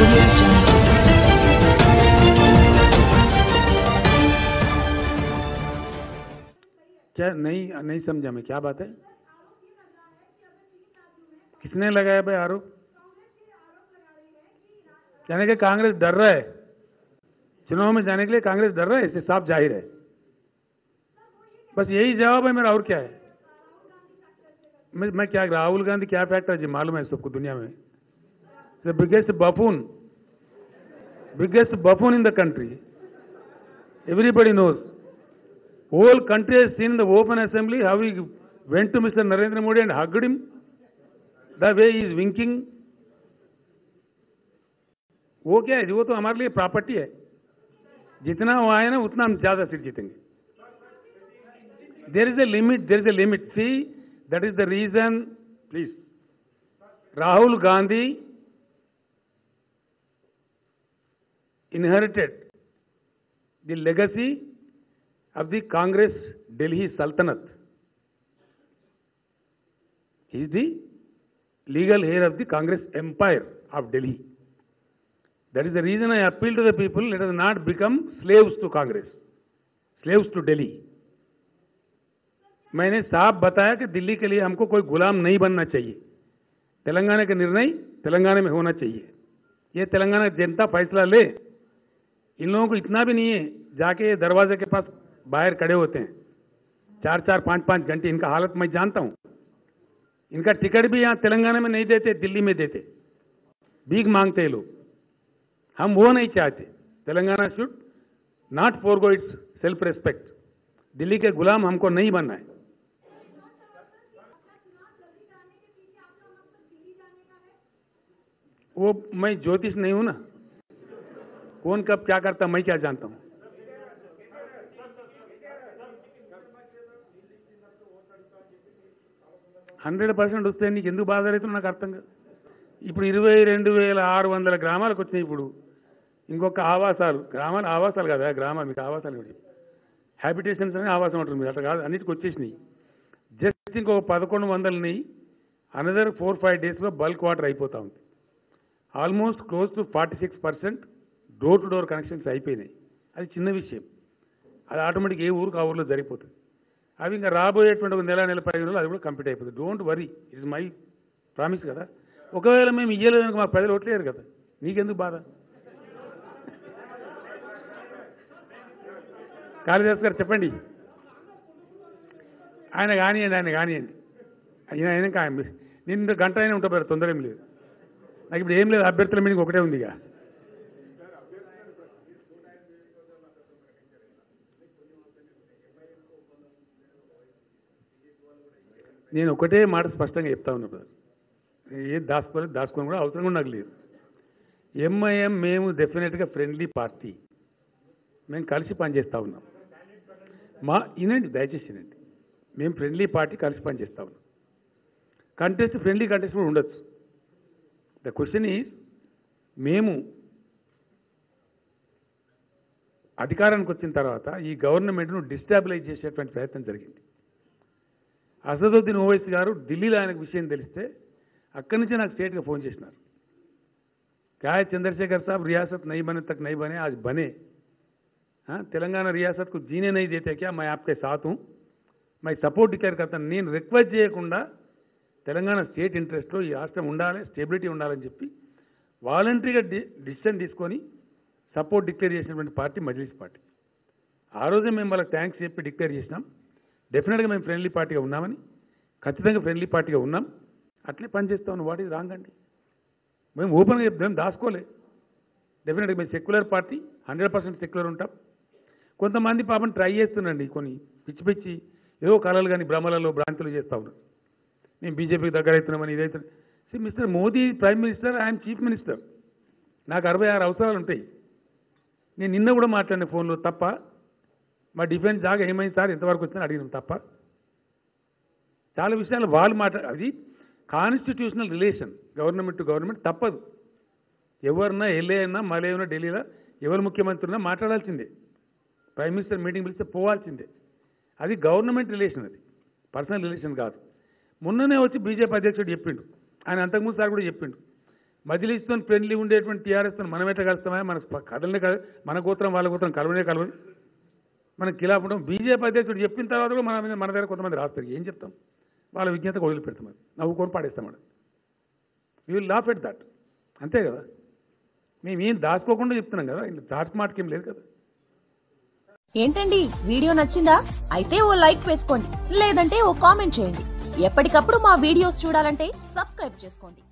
audio jungle. क्या नहीं समझा मैं, क्या बात है? किसने लगाया भाई आरोप? यानी कि कांग्रेस डर रहा है, चुनाव में जाने के लिए कांग्रेस डर रहा है, इससे साफ जाहिर है। बस यही जवाब है मेरा, और क्या है? मैं क्या, राहुल गांधी क्या फैक्टर है जी, मालूम है सबको दुनिया में। The biggest buffoon in the country, everybody knows. Whole country has seen in the open assembly how he went to Mr. Narendra Modi and hugged him, the way he is winking. वो क्या है, वो तो हमारे लिए property है, जितना वो आए ना उतना हम ज्यादा सीट जीतेंगे। There is a limit. See, that is the reason, please. Rahul Gandhi inherited the legacy of the Congress Delhi Sultanate. He is the legal heir of the Congress Empire of Delhi. That is the reason I appeal to the people, let us not become slaves to Congress, slaves to Delhi. मैंने साफ बताया कि दिल्ली के लिए हमको कोई गुलाम नहीं बनना चाहिए। तेलंगाना का निर्णय तेलंगाना में होना चाहिए, ये तेलंगाना जनता फैसला ले। इन लोगों को इतना भी नहीं है, जाके दरवाजे के पास बाहर खड़े होते हैं 4-4, 5-5 घंटे। इनका हालत मैं जानता हूं। इनका टिकट भी यहां तेलंगाना में नहीं देते, दिल्ली में देते, भीख मांगते हैं लोग। हम वो नहीं चाहते। Telangana should not forgo it's self respect. Delhi के गुलाम हमको नहीं बनना है। वो मैं ज्योतिष नहीं हूं ना, कौन कब क्या करता मैं क्या जानता हूं। హండ్రెడ్ పర్సెంట్ వస్తే నీకు ఎందుకు బాధ అవుతుందో నాకు అర్థం కాదు. ఇప్పుడు 22,600 గ్రామాలకు వచ్చినాయి. ఇప్పుడు ఇంకొక ఆవాసాలు, గ్రామాలు ఆవాసాలు కదా, గ్రామాలు మీకు ఆవాసాలు కూడా హ్యాబిటేషన్స్ అని ఆవాసం ఉంటుంది, మీరు అట్లా కాదు, అన్నిటికి వచ్చేసినాయి. జస్ట్ ఇంకొక 1100ని అనదర్ 4-5 డేస్లో బల్క్ వాటర్ అయిపోతూ ఉంది. Almost close to 46% door to door connections అయిపోయినాయి. అది చిన్న విషయం, అది ఆటోమేటిక్ ఏ ఊరికి ఆ ఊరిలో జరిగిపోతుంది. అవి ఇంకా రాబోయేటువంటి 1 నెల 15 రోజులు అది కూడా కంప్లీట్ అయిపోతుంది. Don't worry, it is my promise కదా. ఒకవేళ మేము ఇయ్యలేదు మా ప్రజలు ఓట్లేరు కదా, నీకెందుకు బాధ? కాళిదాస్ గారు చెప్పండి, ఆయన కానివ్వండి. ఆయన నిన్న గంట అయినా ఉంటారు, తొందర ఏం లేదు. నాకు ఇప్పుడు ఏం లేదు, అభ్యర్థుల మీటింగ్ ఒకటే ఉంది. ఇక నేను ఒకటే మాట స్పష్టంగా చెప్తా ఉన్నా బ్రదర్, ఏది దాచుకొని కూడా అవసరం కూడా నాకు లేదు. ఎంఐఎం మేము డెఫినెట్గా ఫ్రెండ్లీ పార్టీ, మేము కలిసి పనిచేస్తూ ఉన్నాం. వినండి దయచేసి వినండి, మేము ఫ్రెండ్లీ పార్టీ కలిసి పనిచేస్తూ ఉన్నాం. ఫ్రెండ్లీ కంటెస్ట్ కూడా ఉండొచ్చు. ద క్వశ్చన్ ఈజ్, మేము అధికారానికి వచ్చిన తర్వాత ఈ గవర్నమెంట్ను డిస్టాబిలైజ్ చేసేటువంటి ప్రయత్నం జరిగింది. అసదుద్దీన్ ఓవైసీ గారు ఢిల్లీలో ఆయనకు విషయం తెలిస్తే అక్కడి నుంచి నాకు స్టేట్గా ఫోన్ చేసినారు. क्या है चंद्रशेखर साहब, रियासत नहीं बने तक नहीं बने, आज बने। हाँ, तेलंगाना रियासत को जीने नहीं देते क्या? मैं आपके साथ हूँ, मैं सपोर्ट डिक्लेयर करता। నేను రిక్వెస్ట్ చేయకుండా తెలంగాణ స్టేట్ ఇంట్రెస్ట్లో ఈ రాష్ట్రం ఉండాలి, స్టెబిలిటీ ఉండాలని చెప్పి వాలంటరీగా డిసిషన్ తీసుకొని సపోర్ట్ డిక్లేర్ చేసినటువంటి పార్టీ మజ్లిస్ పార్టీ. ఆ రోజే మేము వాళ్ళకి థ్యాంక్స్ చెప్పి డిక్లేర్ చేసినాం. డెఫినెట్గా మేము ఫ్రెండ్లీ పార్టీగా ఉన్నామని, ఖచ్చితంగా ఫ్రెండ్లీ పార్టీగా ఉన్నాం, అట్లే పనిచేస్తామని. వాట్ ఈజ్ రాంగ్ అండి? మేము ఓపెన్గా చెప్తాం, దాచుకోలే. డెఫినెట్గా మేము సెక్యులర్ పార్టీ, 100% సెక్యులర్ ఉంటాం. కొంతమంది పాపం ట్రై చేస్తున్నాండి, కొన్ని పిచ్చి ఏదో కళలు కానీ భ్రమలలో భ్రాంతులు చేస్తూ ఉన్నారు. మేము బీజేపీకి దగ్గర అవుతున్నామని, ఇదైతే mister Modi prime minister, I'm chief minister. నాకు 66 అవసరాలు ఉంటాయి. నేను నిన్న కూడా మాట్లాడిన ఫోన్లో తప్ప, మా డిఫెన్స్ జాగా ఏమైంది సార్, ఎంతవరకు వచ్చిందని అడిగినాం తప్ప. చాలా విషయాలు వాళ్ళు అది constitutional relation, government to government తప్పదు. ఎవరన్నా ఎల్ఏ అయినా మలే అయినా ఢిల్లీలో ఎవరు ముఖ్యమంత్రి ఉన్నా మాట్లాడాల్సిందే. ప్రైమ్ మినిస్టర్ మీటింగ్ పిలిస్తే పోవాల్సిందే. అది గవర్నమెంట్ రిలేషన్, అది పర్సనల్ రిలేషన్ కాదు. మొన్ననే వచ్చి బీజేపీ అధ్యక్షుడు చెప్పిండు, ఆయన అంతకుముందు సార్ కూడా చెప్పిండు, మజిలీస్తో ఫ్రెండ్లీ ఉండేటువంటి టీఆర్ఎస్తో మనం ఎట్లా కలుస్తామా, మన కథలనే మన గోత్రం వాళ్ళ గోత్రం కలవని మనం కిలాపడం. బీజేపీ అధ్యక్షుడు చెప్పిన తర్వాత కూడా మన దగ్గర కొంతమంది రాస్తారు. ఏం చెప్తాం, వాళ్ళ విజ్ఞతకు వదిలిపెడతాం, అది నవ్వుకొని పాడేస్తామని. You will laugh at that, అంతే కదా. మేమేం దాచుకోకుండా చెప్తున్నాం కదా, దాచి మాటకేం లేదు కదా. ఏంటండి వీడియో నచ్చిందా? అయితే ఓ లైక్ వేసుకోండి, లేదంటే ఓ కామెంట్ చేయండి. ఎప్పటికప్పుడు మా వీడియోస్ చూడాలంటే సబ్స్క్రైబ్ చేసుకోండి.